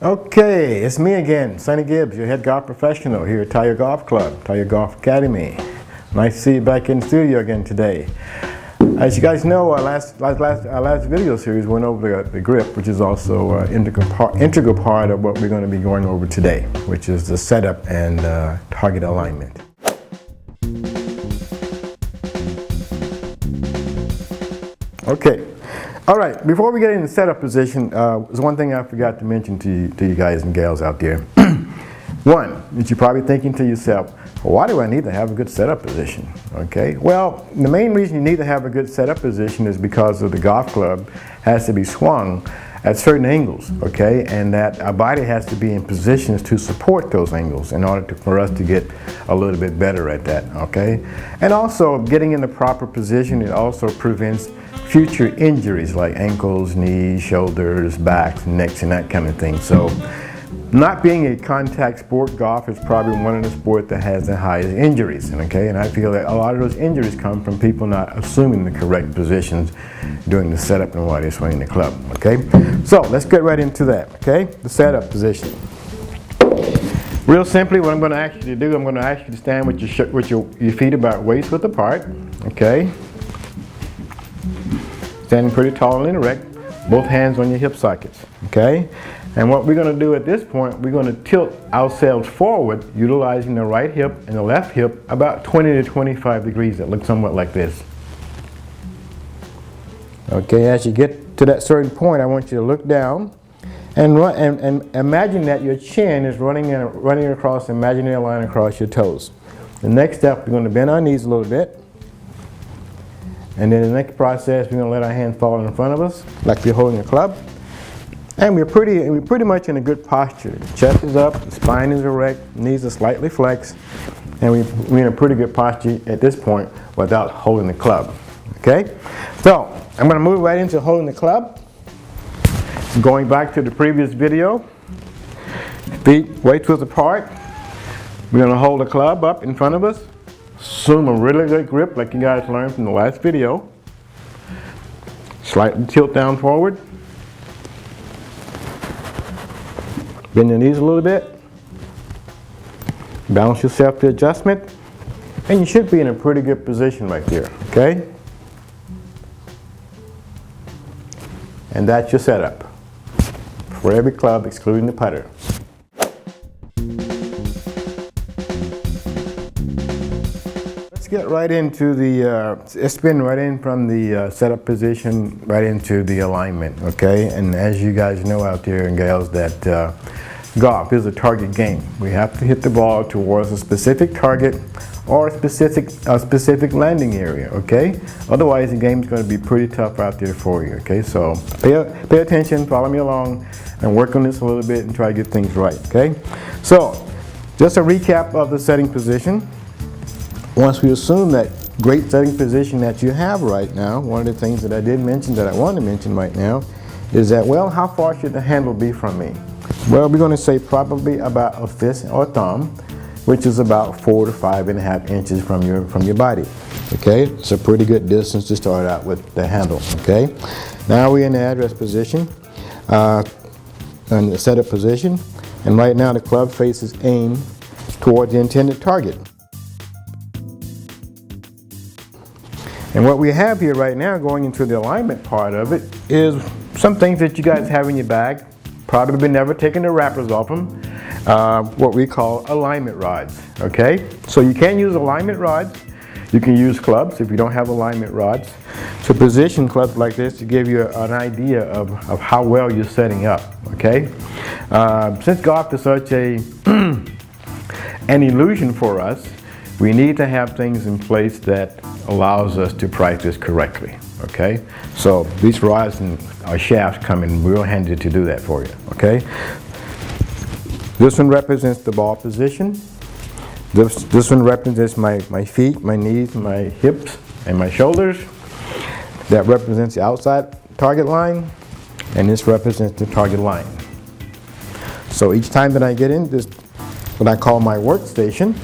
Okay, it's me again, Sonny Gibbs, your head golf professional here at Taiyo Golf Club, Taiyo Golf Academy. Nice to see you back in the studio again today. As you guys know, our last video series went over the grip, which is also an integral part of what we're going to be going over today, which is the setup and target alignment. Okay. All right, before we get into setup position, there's one thing I forgot to mention to you guys and gals out there. One, that you're probably thinking to yourself, why do I need to have a good setup position? Okay, well, the main reason you need to have a good setup position is because of the golf club has to be swung at certain angles, okay, and that our body has to be in positions to support those angles in order for us to get a little bit better at that, okay? And also, getting in the proper position, it also prevents future injuries like ankles, knees, shoulders, backs, necks, and that kind of thing. So, not being a contact sport, golf is probably one of the sports that has the highest injuries, okay? And I feel that a lot of those injuries come from people not assuming the correct positions during the setup and while they're swinging the club, okay? So, let's get right into that, okay? The setup position. Real simply, what I'm going to ask you to do, I'm going to ask you to stand with your feet about waist width apart, okay? Standing pretty tall and erect, both hands on your hip sockets, okay? And what we're going to do at this point, we're going to tilt ourselves forward, utilizing the right hip and the left hip about 20 to 25 degrees. That looks somewhat like this. Okay, as you get to that certain point, I want you to look down and imagine that your chin is running across an imaginary line across your toes. The next step, we're going to bend our knees a little bit. And then the next process, we're going to let our hands fall in front of us, like we're holding a club. And we're pretty much in a good posture. The chest is up, the spine is erect, knees are slightly flexed, and we're in a pretty good posture at this point without holding the club. Okay? So, I'm going to move right into holding the club. Going back to the previous video, feet waist width apart. We're going to hold the club up in front of us. Assume a really good grip like you guys learned from the last video. Slightly tilt down forward. Bend your knees a little bit. Balance yourself to adjustment. And you should be in a pretty good position right there, okay? And that's your setup for every club excluding the putter. Get right into let's spin right in from the setup position right into the alignment, okay? And as you guys know out there and gals, that golf is a target game. We have to hit the ball towards a specific target or a specific landing area, okay? Otherwise, the game's going to be pretty tough out there for you, okay? So pay attention, follow me along, and work on this a little bit and try to get things right, okay? So, just a recap of the setting position. Once we assume that great setting position that you have right now, one of the things that I did mention that I want to mention right now is that, well, how far should the handle be from me? Well, we're going to say probably about a fist or thumb, which is about 4 to 5.5 inches from your body. Okay, it's a pretty good distance to start out with the handle. Okay, now we're in the address position, and the setup position, and right now the club face is aimed toward the intended target. And what we have here right now, going into the alignment part of it, is some things that you guys have in your bag, probably never taken the wrappers off them, what we call alignment rods, okay? So you can use alignment rods. You can use clubs if you don't have alignment rods to position clubs like this to give you an idea of how well you're setting up, okay? Since golf is such an illusion for us, we need to have things in place that allows us to practice correctly, okay? So these rods and our shafts come in real handy to do that for you, okay? This one represents the ball position. This one represents my feet, my knees, my hips, and my shoulders. That represents the outside target line, and this represents the target line. So each time that I get in this, what I call my workstation,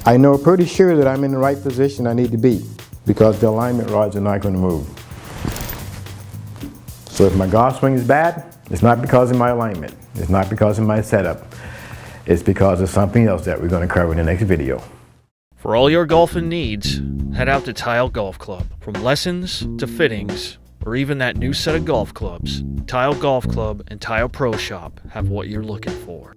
I know pretty sure that I'm in the right position I need to be because the alignment rods are not going to move. So if my golf swing is bad, It's not because of my alignment. It's not because of my setup. It's because of something else that we're going to cover in the next video. For all your golfing needs, head out to Taiyo Golf Club. From lessons to fittings, or even that new set of golf clubs, Taiyo Golf Club and Taiyo Pro Shop have what you're looking for.